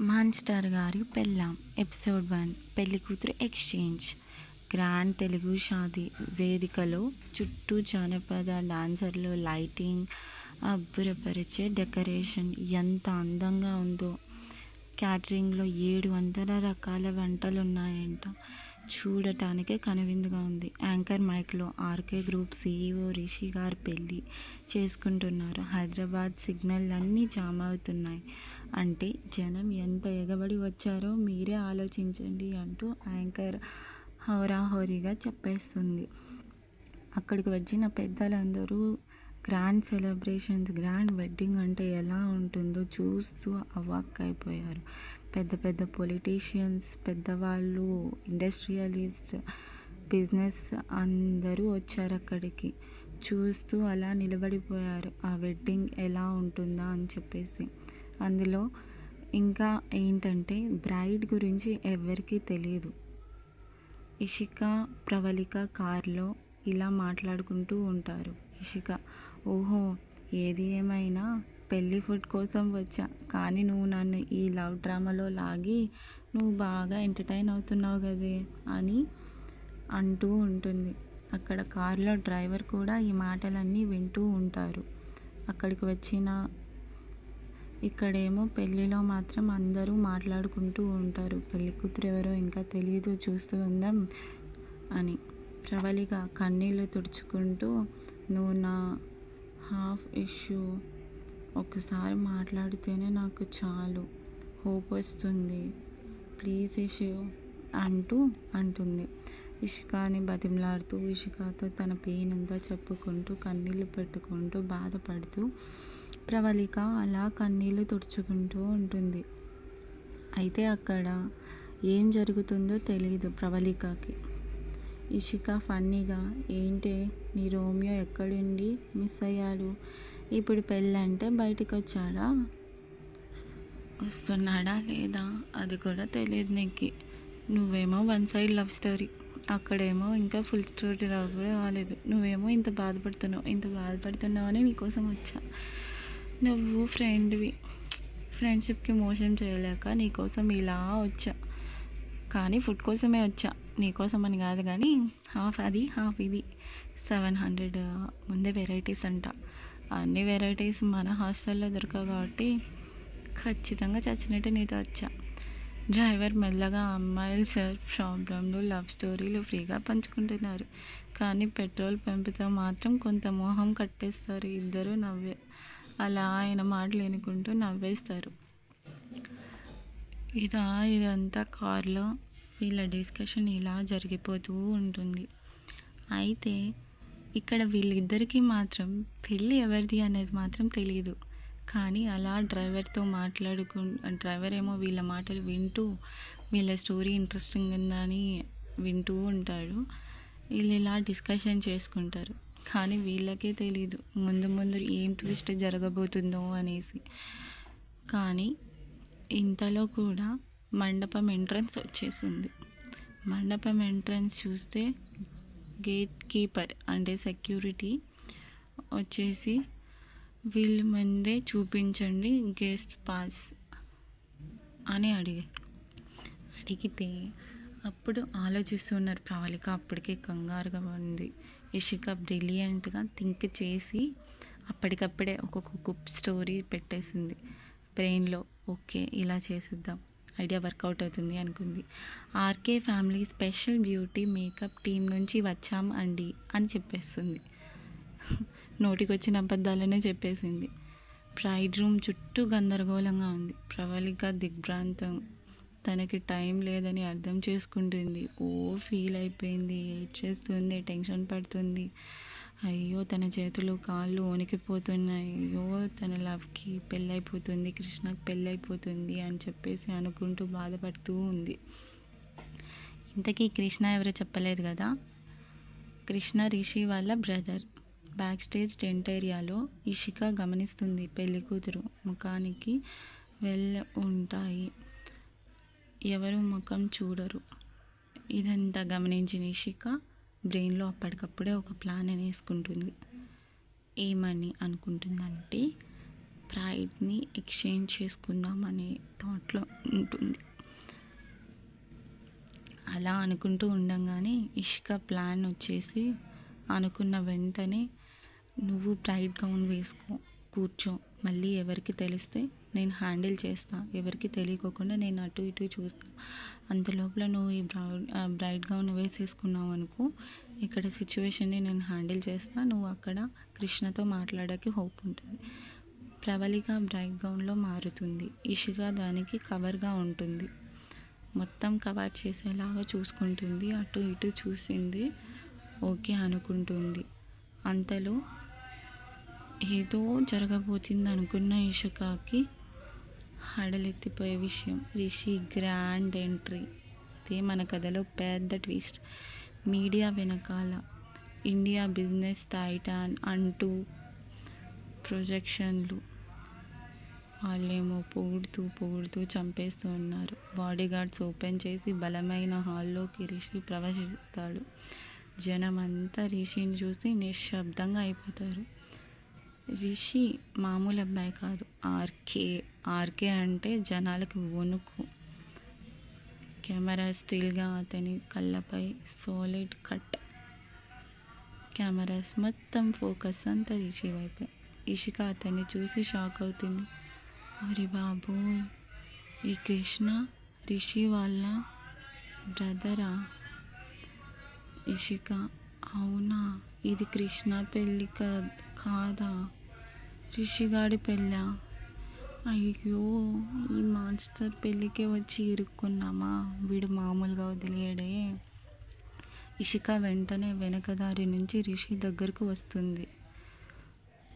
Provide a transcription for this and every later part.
మాన్‌స్టార్ గారి పెళ్ళాం ఎపిసోడ్ 1 పెళ్లికూతురు ఎక్స్చేంజ్. గ్రాండ్ తెలుగు షాదీ వేదికలో చుట్టూ జానపద డాన్సర్లు, లైటింగ్, అబ్బురపరిచే డెకరేషన్ ఎంత అందంగా ఉందో. క్యాటరింగ్లో 700 రకాల వంటలున్నాయంట. చూడటానికే కనువిందుగా ఉంది. యాంకర్ మైక్లో ఆర్కే గ్రూప్ సీఈఓ రిషి గారు పెళ్ళి చేసుకుంటున్నారు. హైదరాబాద్ సిగ్నల్లన్నీ జామ్ అవుతున్నాయి. అంటే జనం ఎంత ఎగబడి వచ్చారో మీరే ఆలోచించండి అంటూ యాంకర్ హోరాహోరీగా చెప్పేస్తుంది. అక్కడికి వచ్చిన పెద్దలందరూ గ్రాండ్ సెలబ్రేషన్స్, గ్రాండ్ వెడ్డింగ్ అంటే ఎలా ఉంటుందో చూస్తూ అవాక్కైపోయారు. పెద్ద పెద్ద పొలిటీషియన్స్, పెద్దవాళ్ళు, ఇండస్ట్రియలిస్ట్, బిజినెస్ అందరూ వచ్చారు అక్కడికి. చూస్తూ అలా నిలబడిపోయారు ఆ వెడ్డింగ్ ఎలా ఉంటుందా అని చెప్పేసి. అందులో ఇంకా ఏంటంటే బ్రైడ్ గురించి ఎవరికీ తెలియదు. ఇషిక, ప్రవళిక కార్లో ఇలా మాట్లాడుకుంటూ ఉంటారు. ఇషిక, ఓహో ఏది ఏమైనా పెళ్ళి ఫుడ్ కోసం వచ్చా, కానీ నువ్వు నన్ను ఈ లవ్ డ్రామాలో లాగి నువ్వు బాగా ఎంటర్టైన్ అవుతున్నావు కదే అని అంటూ ఉంటుంది. అక్కడ కార్లో డ్రైవర్ కూడా ఈ మాటలన్నీ వింటూ ఉంటారు. అక్కడికి వచ్చిన ఇక్కడేమో పెళ్ళిలో మాత్రం అందరూ మాట్లాడుకుంటూ ఉంటారు. పెళ్లి కూతురు ఎవరో ఇంకా తెలియదు, చూస్తూ ఉందాం అని. ప్రవళిక కన్నీళ్ళు తుడుచుకుంటూ, నువ్వు నా హాఫ్ ఇష్యూ ఒకసారి మాట్లాడితేనే నాకు చాలు, హోప్ వస్తుంది, ప్లీజ్ ఇష్యూ అంటుంది. ఇషికాని బతిమలాడుతూ, ఇషికాతో తన పెయిన్ అంతా చెప్పుకుంటూ, కన్నీళ్ళు పెట్టుకుంటూ, బాధపడుతూ ప్రవళిక అలా కన్నీళ్ళు తుడుచుకుంటూ ఉంటుంది. అయితే అక్కడ ఏం జరుగుతుందో తెలియదు ప్రవళికకి. ఇషిక ఫన్నీగా, ఏంటే నీ రోమియో ఎక్కడుండి మిస్ అయ్యాడు, ఇప్పుడు పెళ్ళంటే బయటికి వచ్చాడా, వస్తున్నాడా లేదా అది కూడా తెలియదు నీకు. నువ్వేమో వన్ సైడ్ లవ్ స్టోరీ, అక్కడేమో ఇంకా ఫుల్ స్టోరీ కూడా రాలేదు. నువ్వేమో ఇంత బాధపడుతున్నావు అని నీకోసం వచ్చా. నువ్వు ఫ్రెండ్షిప్కి మోసం చేయలేక నీకోసం ఇలా వచ్చా, కానీ ఫుడ్ కోసమే వచ్చా, నీకోసం అని కాదు. కానీ హాఫ్ అది హాఫ్ ఇది, 700 ముందే వెరైటీస్ అంట. అన్ని వెరైటీస్ మన హాస్టల్లో దొరకవు కాబట్టి ఖచ్చితంగా చచ్చినట్టు నీతో వచ్చా. డ్రైవర్ మెల్లగా, అమ్మాయిలు సార్ ప్రాబ్లంలు, లవ్ స్టోరీలు ఫ్రీగా పంచుకుంటున్నారు, కానీ పెట్రోల్ పంపుతో మాత్రం కొంత మోహం కట్టేస్తారు. ఇద్దరు అలా ఆయన మాటలు వినుకుంటూ నవ్వేస్తారు. ఇదంతా కార్లో వీళ్ళ డిస్కషన్ ఇలా జరిగిపోతూ ఉంటుంది. అయితే ఇక్కడ వీళ్ళిద్దరికీ మాత్రం పెళ్ళి ఎవరిది అనేది మాత్రం తెలియదు. కానీ అలా డ్రైవర్తో డ్రైవర్ ఏమో వీళ్ళ మాటలు వింటూ, వీళ్ళ స్టోరీ ఇంట్రెస్టింగ్ ఉందని వింటూ ఉంటాడు. వీళ్ళు ఇలా డిస్కషన్ చేసుకుంటారు. కానీ వీళ్ళకే తెలీదు ముందు ఏం ట్విస్ట్ జరగబోతుందో అనేసి. కానీ ఇంతలో కూడా మండపం ఎంట్రన్స్ వచ్చేసింది. మండపం ఎంట్రన్స్ చూస్తే గేట్ కీపర్ అంటే సెక్యూరిటీ వచ్చేసి, వీళ్ళు ముందే చూపించండి గెస్ట్ పాస్ అని అడిగితే అప్పుడు ఆలోచిస్తున్నారు ప్రవళిక. అప్పటికే కంగారుగా ఉంది. ఇషిక బ్రిలియంట్గా థింక్ చేసి అప్పటికప్పుడే ఒక్కొక్క స్టోరీ పెట్టేసింది బ్రెయిన్లో. ఓకే ఇలా చేసేద్దాం, ఐడియా వర్కౌట్ అవుతుంది అనుకుంది. RK family special beauty makeup team నుంచి వచ్చాం అండి అని చెప్పేస్తుంది. నోటికి వచ్చిన అబద్ధాలనే చెప్పేసింది. బ్రైడ్ రూమ్ చుట్టూ గందరగోళంగా ఉంది. ప్రవళిక దిగ్భ్రాంతం. తనకి టైం లేదని అర్థం చేసుకుంటుంది. ఫీల్ అయిపోయింది, ఏడ్చేస్తుంది, టెన్షన్ పడుతుంది. అయ్యో తన చేతులు కాళ్ళు వణికిపోతున్నాయి. అయ్యో తన లవ్కి పెళ్ళైపోతుంది, కృష్ణకి పెళ్ళైపోతుంది అని చెప్పేసి అనుకుంటూ బాధపడుతూ ఉంది. ఇంతకీ కృష్ణ ఎవరో చెప్పలేదు కదా. కృష్ణ రిషి వాళ్ళ బ్రదర్. బ్యాక్ స్టేజ్ టెంట్ ఏరియాలో ఇషిక గమనిస్తుంది. పెళ్లి కూతురు ముఖానికి ఉంటాయి, ఎవరు ముఖం చూడరు. ఇదంతా గమనించిన ఇషిక బ్రెయిన్లో అప్పటికప్పుడే ఒక ప్లాన్ వేసుకుంటుంది. ఏమని అనుకుంటుందంటే, ప్రైడ్ని ఎక్స్చేంజ్ చేసుకుందాం అనే థాట్లో ఉంటుంది. అలా అనుకుంటూ ఉండంగానే ఇషిక ప్లాన్ వచ్చేసి అనుకున్న వెంటనే నువ్వు బ్రైట్ గౌన్ వేసుకో, కూర్చో, మళ్ళీ ఎవరికి తెలిస్తే నేను హ్యాండిల్ చేస్తా, ఎవరికి తెలియకోకుండా నేను అటు ఇటు చూస్తా. అంతలోపల నువ్వు ఈ బ్రైట్ గౌన్ వేసేసుకున్నావు అనుకో, ఇక్కడ సిచ్యువేషన్ని నేను హ్యాండిల్ చేస్తా, నువ్వు అక్కడ కృష్ణతో మాట్లాడడానికి హోప్ ఉంటుంది. ప్రవళిక బ్రైట్ గౌన్లో మారుతుంది, ఇషిక దానికి కవర్గా ఉంటుంది. మొత్తం కవర్ చేసేలాగా చూసుకుంటుంది, అటు ఇటు చూసింది, ఓకే అనుకుంటుంది. అంతలో ఏదో జరగబోతుంది అనుకున్న ఇషికాకి హడలెత్తిపోయే విషయం, రిషి గ్రాండ్ ఎంట్రీ. ఇదే మన కథలో పెద్ద ట్విస్ట్. మీడియా వెనకాల ఇండియా బిజినెస్ టైటాన్ అంటూ ప్రొజెక్షన్లు, వాళ్ళేమో పొగుడుతూ చంపేస్తూ ఉన్నారు. బాడీగార్డ్స్ ఓపెన్ చేసి బలమైన హాల్లోకి రిషి ప్రవేశిస్తాడు. జనమంతా రిషిని చూసి నిశ్శబ్దంగా అయిపోతారు. రిషి మామూలు అబ్బాయి కాదు, ఆర్కే అంటే జనాలకు వణుకు. కెమెరా స్టిల్గా అతని కళ్ళపై సాలిడ్ కట్. కెమెరాస్ మొత్తం ఫోకస్ అంతా రిషి వైపే. ఇషిక అతన్ని చూసి షాక్ అవుతుంది. అరే బాబోయ్, ఈ కృష్ణ రిషి వాళ్ళ బ్రదరా? ఇషిక, అవునా, ఇది కృష్ణ పెళ్ళి కాదా, రిషిగాడి పెళ్ళా? అయ్యో, ఈ మాన్స్టర్ పెళ్ళికే వచ్చి ఇరుక్కున్నామా, వీడు మామూలుగా వదిలేయడే. ఇషిక వెంటనే వెనకదారి నుంచి రిషి దగ్గరకు వస్తుంది.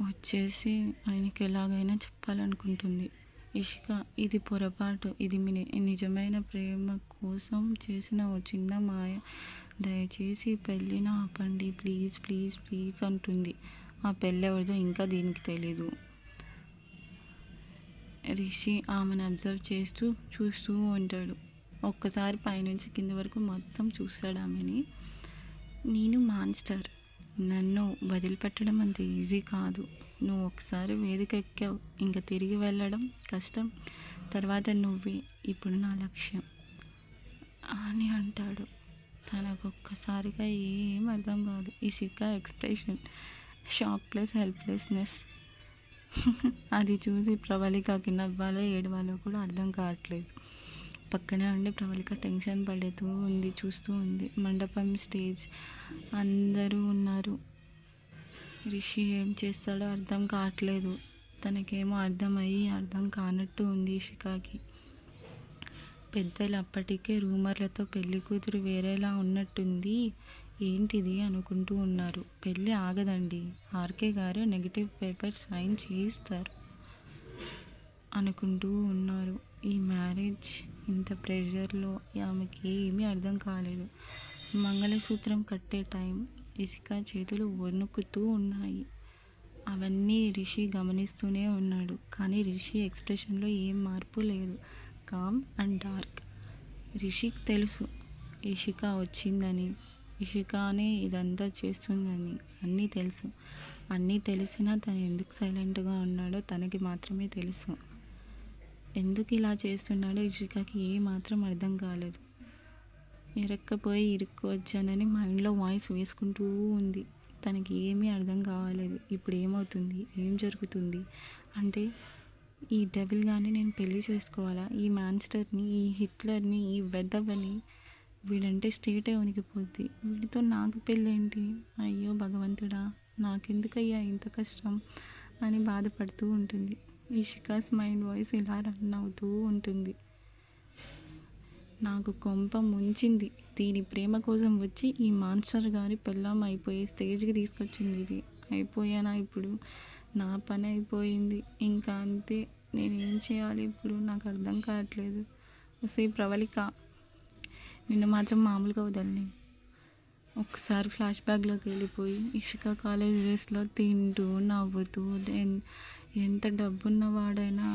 వచ్చేసి ఆయనకి ఎలాగైనా చెప్పాలనుకుంటుంది. ఇషిక, ఇది పొరపాటు, ఇది మీ నిజమైన ప్రేమ కోసం చేసిన ఓ చిన్న మాయ, దయచేసి పెళ్ళిని ఆపండి, ప్లీజ్ ప్లీజ్ ప్లీజ్ అంటుంది. ఆ పెళ్ళి ఎవరిదో ఇంకా దీనికి తెలీదు. రిషి ఆమెను అబ్జర్వ్ చూస్తూ ఉంటాడు. ఒక్కసారి పైనుంచి కింద వరకు మొత్తం చూస్తాడు ఆమెని. నేను మాన్స్టర్, నన్ను వదిలిపెట్టడం అంత ఈజీ కాదు. నువ్వు ఒకసారి వేదిక ఎక్కావు, ఇంకా తిరిగి వెళ్ళడం కష్టం. తర్వాత నువ్వే ఇప్పుడు నా లక్ష్యం అని అంటాడు. తనకు ఒక్కసారిగా ఏం అర్థం కాదు. Ishika expression shock plus helplessness. అది చూసి ప్రవళికకి నవ్వాలో ఏడవాలో కూడా అర్థం కావట్లేదు. పక్కనే ఉండి ప్రవళిక టెన్షన్ పడుతూ ఉంది, చూస్తూ ఉంది. మండపం, స్టేజ్, అందరూ ఉన్నారు. రిషి ఏం చేస్తాడో అర్థం కావట్లేదు. తనకేమో అర్థం కానట్టు ఉంది ఇషికాకి. పెద్దలు అప్పటికే రూమర్లతో పెళ్లి కూతురు వేరేలా ఉన్నట్టుంది, ఏంటిది అనుకుంటూ ఉన్నారు. పెళ్ళి ఆగదండి, ఆర్కే గారు నెగిటివ్ పేపర్ సైన్ చేయిస్తారు అనుకుంటూ ఉన్నారు. ఈ మ్యారేజ్ ఇంత ప్రెషర్లో ఆమెకి ఏమీ అర్థం కాలేదు. మంగళసూత్రం కట్టే టైం. ఇషిక చేతులు వణుకుతూ ఉన్నాయి. అవన్నీ రిషి గమనిస్తూనే ఉన్నాడు. కానీ రిషి ఎక్స్ప్రెషన్లో ఏం మార్పు లేదు, కామ్ అండ్ డార్క్. రిషికి తెలుసు ఇషిక వచ్చిందని, ఇషికానే ఇదంతా చేస్తుందని అన్నీ తెలుసు. అన్నీ తెలిసినా తను ఎందుకు సైలెంట్గా ఉన్నాడో తనకి మాత్రమే తెలుసు. ఎందుకు ఇలా చేస్తున్నాడో ఇషికాకి ఏమాత్రం అర్థం కాలేదు. ఇరక్కపోయి ఇరుక్కు వచ్చానని మైండ్లో వాయిస్ వేసుకుంటూ ఉంది. తనకి ఏమీ అర్థం కావాలేదు. ఇప్పుడు ఏమవుతుంది, ఏం జరుగుతుంది? అంటే ఈ డెవిల్ గాని నేను పెళ్లి చేసుకోవాలా? ఈ మాన్స్టర్ని, ఈ హిట్లర్ని, ఈ వెధవని, వీడంటే స్టేటే ఉనికిపోద్ది. వీడితో నాకు పెళ్ళేంటి? అయ్యో భగవంతుడా, నాకెందుకయ్యా ఇంత కష్టం అని బాధపడుతూ ఉంటుంది. ఇషికాస్ మైండ్ వాయిస్ ఇలా రన్ అవుతూ ఉంటుంది. నాకు కొంప ముంచింది, దీని ప్రేమ కోసం వచ్చి ఈ మాన్స్టర్ గారి పెళ్ళాం అయిపోయే స్టేజ్కి తీసుకొచ్చింది. ఇది అయిపోయానా ఇప్పుడు? నా పని అయిపోయింది, ఇంకా అంతే. నేనేం చేయాలి ఇప్పుడు? నాకు అర్థం కావట్లేదు. సే ప్రవళిక, నిన్ను మాత్రం మామూలుగా వదలని. ఒక్కసారి ఫ్లాష్ బ్యాక్లోకి వెళ్ళిపోయి ఇషిక కాలేజ్ డేస్లో తింటూ నవ్వుతూ, ఎంత డబ్బున్న వాడైనా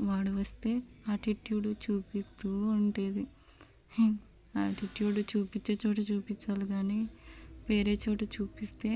వాడు వస్తే యాటిట్యూడ్ చూపిస్తూ ఉండేది. యాటిట్యూడ్ చూపించే చోట చూపించాలి, కానీ వేరే చోట చూపిస్తే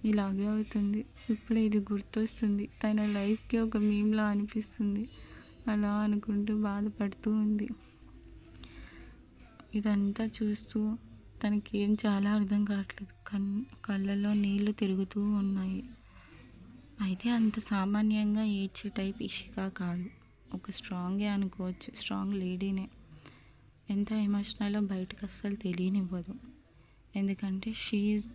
ఇలాగే అవుతుంది. ఇప్పుడే ఇది గుర్తొస్తుంది. తన లైఫ్కి ఒక మీమ్లా అనిపిస్తుంది. అలా అనుకుంటూ బాధపడుతూ ఉంది. ఇదంతా చూస్తూ తనకి ఏం చాలా అర్థం కావట్లేదు. కళ్ళల్లో నీళ్లు తిరుగుతూ ఉన్నాయి. అయితే అంత సామాన్యంగా ఏడ్చే టైప్ ఇషిక కాదు. ఒక స్ట్రాంగే అనుకోవచ్చు. స్ట్రాంగ్ లేడీనే. ఎంత ఎమోషనల్లో బయటకు అస్సలు తెలియనివ్వదు. ఎందుకంటే షీఈస్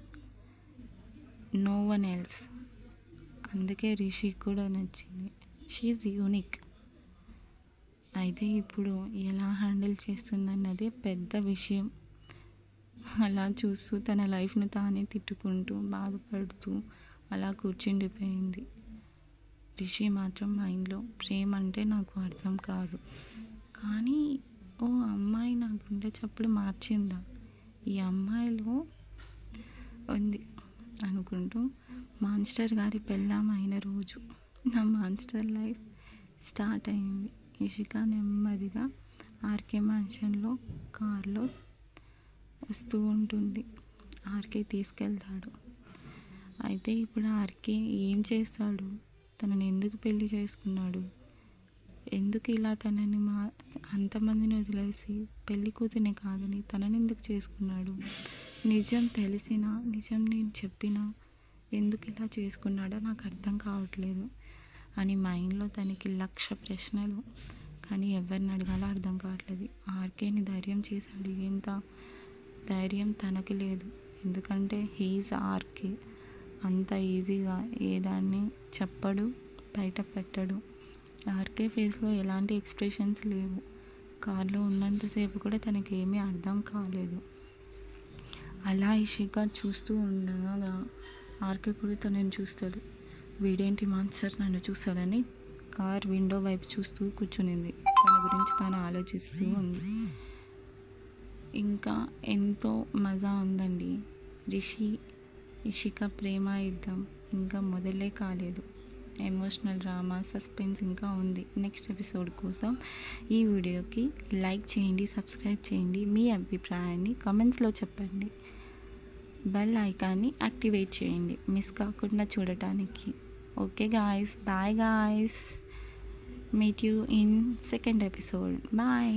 నో వన్ ఎల్స్. అందుకే రిషికి కూడా నచ్చింది. She is unique. అయితే ఇప్పుడు ఎలా హ్యాండిల్ చేస్తుందన్నదే పెద్ద విషయం. అలా చూస్తూ తన లైఫ్ను తానే తిట్టుకుంటూ బాధపడుతూ అలా కూర్చుండిపోయింది. రిషి మాత్రం మైండ్లో ప్రేమ అంటే నాకు అర్థం కాదు, కానీ ఓ అమ్మాయి నా గుండె చప్పుడు మార్చిందా, ఈ అమ్మాయిలో ఉంది అనుకుంటూ మాన్స్టర్ గారి పెళ్ళాం అయిన రోజు నా మాన్స్టర్ లైఫ్ స్టార్ట్ అయింది. ఇషిక నెమ్మదిగా ఆర్కే మ్యాన్షన్లో కార్లో వస్తూ ఉంటుంది. ఆర్కే తీసుకెళ్తాడు. అయితే ఇప్పుడు ఆర్కే ఏం చేస్తాడు? తనని ఎందుకు పెళ్లి చేసుకున్నాడు? ఎందుకు ఇలా తనని అంతమందిని వదిలేసి పెళ్లి కూతురిని కాదని తనని ఎందుకు చేసుకున్నాడు? నిజం తెలిసినా, నిజం నేను చెప్పినా ఎందుకు ఇలా చేసుకున్నాడో నాకు అర్థం కావట్లేదు అని మైండ్లో తనకి 1,00,000 ప్రశ్నలు. కానీ ఎవరిని అడగాలో అర్థం కావట్లేదు. ఆర్కేని ధైర్యం చేశాడు. ఎంత ధైర్యం తనకి లేదు. ఎందుకంటే హీఈస్ ఆర్కే. అంత ఈజీగా ఏదాన్ని చెప్పడు, బయట పెట్టడు. ఆర్కే ఫేస్లో ఎలాంటి ఎక్స్ప్రెషన్స్ లేవు. కార్లో ఉన్నంతసేపు కూడా తనకి ఏమీ అర్థం కాలేదు. అలా ఇషిక చూస్తూ ఉండగా ఆర్కే కూడా తనని చూస్తాడు. వీడేంటి మాన్స్టర్ నన్ను చూస్తాడని కార్ విండో వైపు చూస్తూ కూర్చునింది. తన గురించి తాను ఆలోచిస్తూ ఉంది. ఇంకా ఎంతో మజా ఉందండి. రిషి ఇషిక ప్రేమ యుద్ధం ఇంకా మొదలే కాలేదు. ఎమోషనల్ డ్రామా, సస్పెన్స్ ఇంకా ఉంది. నెక్స్ట్ ఎపిసోడ్ కోసం ఈ వీడియోకి లైక్ చేయండి, సబ్స్క్రైబ్ చేయండి. మీ అభిప్రాయాన్ని కమెంట్స్లో చెప్పండి. బెల్ ఐకాన్ని యాక్టివేట్ చేయండి మిస్ కాకుండా చూడటానికి. Okay guys, bye guys. Meet you in second episode. Bye.